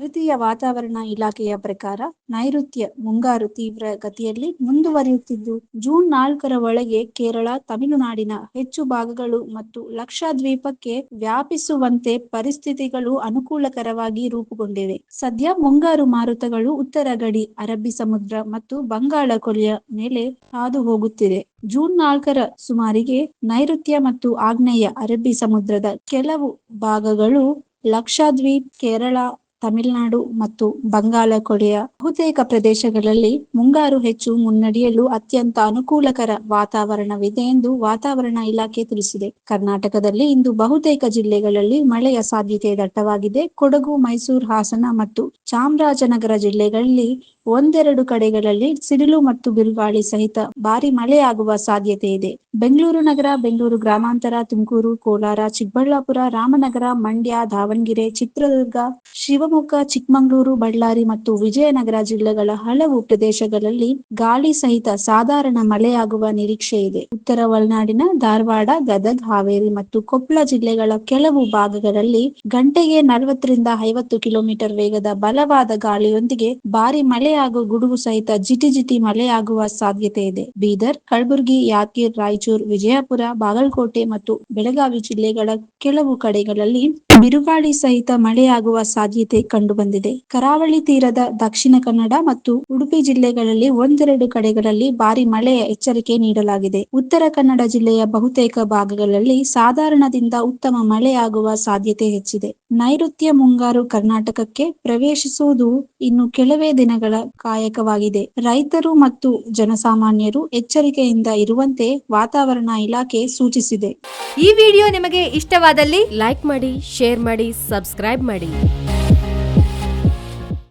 ಭಾರತೀಯ ವಾತಾವರಣ ಇಲಾಖೆಯ ಪ್ರಕಾರ ನೈಋತ್ಯ ಮುಂಗಾರು ತೀವ್ರ ಗತಿಯಲ್ಲಿ ಮುಂದುವರಿಯುತ್ತಿದ್ದು, ಜೂನ್ 4ರ ಒಳಗೆ ಕೇರಳ, ತಮಿಳುನಾಡಿನ ಹೆಚ್ಚು ಭಾಗಗಳು ಮತ್ತು ಲಕ್ಷದ್ವೀಪಕ್ಕೆ ವ್ಯಾಪಿಸುವಂತೆ ಪರಿಸ್ಥಿತಿಗಳು ಅನುಕೂಲಕರವಾಗಿ ರೂಪುಗೊಂಡಿವೆ. ಸದ್ಯ ಮುಂಗಾರು ಮಾರುತಗಳು ಉತ್ತರ ಗಡಿ ಅರಬ್ಬಿ ಸಮುದ್ರ ಮತ್ತು ಬಂಗಾಳ ಕೊಲ್ಲಿಯ ಮೇಲೆ ಹಾದು ಹೋಗುತ್ತಿದೆ. ಜೂನ್ 4ರ ಸುಮಾರಿಗೆ ನೈಋತ್ಯ ಮತ್ತು ಆಗ್ನೇಯ ಅರಬ್ಬಿ ಸಮುದ್ರದ ಕೆಲವು ಭಾಗಗಳು, ಲಕ್ಷದ್ವೀಪ್, ಕೇರಳ, ತಮಿಳುನಾಡು ಮತ್ತು ಬಂಗಾಳ ಕೊಲ್ಲಿಯ ಬಹುತೇಕ ಪ್ರದೇಶಗಳಲ್ಲಿ ಮುಂಗಾರು ಹೆಚ್ಚು ಮುನ್ನಡೆಯಲು ಅತ್ಯಂತ ಅನುಕೂಲಕರ ವಾತಾವರಣವಿದೆ ಎಂದು ವಾತಾವರಣ ಇಲಾಖೆ ತಿಳಿಸಿದೆ. ಕರ್ನಾಟಕದಲ್ಲಿ ಇಂದು ಬಹುತೇಕ ಜಿಲ್ಲೆಗಳಲ್ಲಿ ಮಳೆಯ ಸಾಧ್ಯತೆ ದಟ್ಟವಾಗಿದೆ. ಕೊಡಗು, ಮೈಸೂರು, ಹಾಸನ ಮತ್ತು ಚಾಮರಾಜನಗರ ಜಿಲ್ಲೆಗಳಲ್ಲಿ ಒಂದೆರಡು ಕಡೆಗಳಲ್ಲಿ ಸಿಡಿಲು ಮತ್ತು ಬಿರುಗಾಳಿ ಸಹಿತ ಭಾರಿ ಮಳೆಯಾಗುವ ಸಾಧ್ಯತೆ ಇದೆ. ಬೆಂಗಳೂರು ನಗರ, ಬೆಂಗಳೂರು ಗ್ರಾಮಾಂತರ, ತುಮಕೂರು, ಕೋಲಾರ, ಚಿಕ್ಕಬಳ್ಳಾಪುರ, ರಾಮನಗರ, ಮಂಡ್ಯ, ದಾವಣಗೆರೆ, ಚಿತ್ರದುರ್ಗ, ಶಿವಮೊಗ್ಗ, ಚಿಕ್ಕಮಗಳೂರು, ಬಳ್ಳಾರಿ ಮತ್ತು ವಿಜಯನಗರ ಜಿಲ್ಲೆಗಳ ಹಲವು ಪ್ರದೇಶಗಳಲ್ಲಿ ಗಾಳಿ ಸಹಿತ ಸಾಧಾರಣ ಮಳೆಯಾಗುವ ನಿರೀಕ್ಷೆ ಇದೆ. ಉತ್ತರ ಒಳನಾಡಿನ ಧಾರವಾಡ, ಗದಗ, ಹಾವೇರಿ ಮತ್ತು ಕೊಪ್ಪಳ ಜಿಲ್ಲೆಗಳ ಕೆಲವು ಭಾಗಗಳಲ್ಲಿ ಗಂಟೆಗೆ 40ರಿಂದ 50 ಕಿಲೋಮೀಟರ್ ವೇಗದ ಬಲವಾದ ಗಾಳಿಯೊಂದಿಗೆ ಭಾರಿ ಮಳೆ ಹಾಗೂ ಗುಡುಗು ಸಹಿತ ಜಿಟಿ ಮಳೆಯಾಗುವ ಸಾಧ್ಯತೆ ಇದೆ. ಬೀದರ್, ಕಲಬುರಗಿ, ಯಾದಗಿರಿ, ರಾಯಚೂರು, ವಿಜಯಪುರ, ಬಾಗಲಕೋಟೆ ಮತ್ತು ಬೆಳಗಾವಿ ಜಿಲ್ಲೆಗಳ ಕೆಲವು ಕಡೆಗಳಲ್ಲಿ ಬಿರುಗಾಳಿ ಸಹಿತ ಮಳೆಯಾಗುವ ಸಾಧ್ಯತೆ ಕಂಡುಬಂದಿದೆ. ಕರಾವಳಿ ತೀರದ ದಕ್ಷಿಣ ಕನ್ನಡ ಮತ್ತು ಉಡುಪಿ ಜಿಲ್ಲೆಗಳಲ್ಲಿ ಒಂದೆರಡು ಕಡೆಗಳಲ್ಲಿ ಭಾರಿ ಮಳೆಯ ಎಚ್ಚರಿಕೆ ನೀಡಲಾಗಿದೆ. ಉತ್ತರ ಕನ್ನಡ ಜಿಲ್ಲೆಯ ಬಹುತೇಕ ಭಾಗಗಳಲ್ಲಿ ಸಾಧಾರಣದಿಂದ ಉತ್ತಮ ಮಳೆಯಾಗುವ ಸಾಧ್ಯತೆ ಹೆಚ್ಚಿದೆ. ನೈಋತ್ಯ ಮುಂಗಾರು ಕರ್ನಾಟಕಕ್ಕೆ ಪ್ರವೇಶಿಸುವುದು ಇನ್ನು ಕೆಲವೇ ದಿನಗಳ ಕಾಯಕವಾಗಿದೆ. ರೈತರು ಮತ್ತು ಜನಸಾಮಾನ್ಯರು ಎಚ್ಚರಿಕೆಯಿಂದ ಇರುವಂತೆ ವಾತಾವರಣ ಇಲಾಖೆ ಸೂಚಿಸಿದೆ. ಈ ವಿಡಿಯೋ ನಿಮಗೆ ಇಷ್ಟವಾದಲ್ಲಿ ಲೈಕ್ ಮಾಡಿ, ಶೇರ್ ಮಾಡಿ, ಸಬ್ಸ್ಕ್ರೈಬ್ ಮಾಡಿ.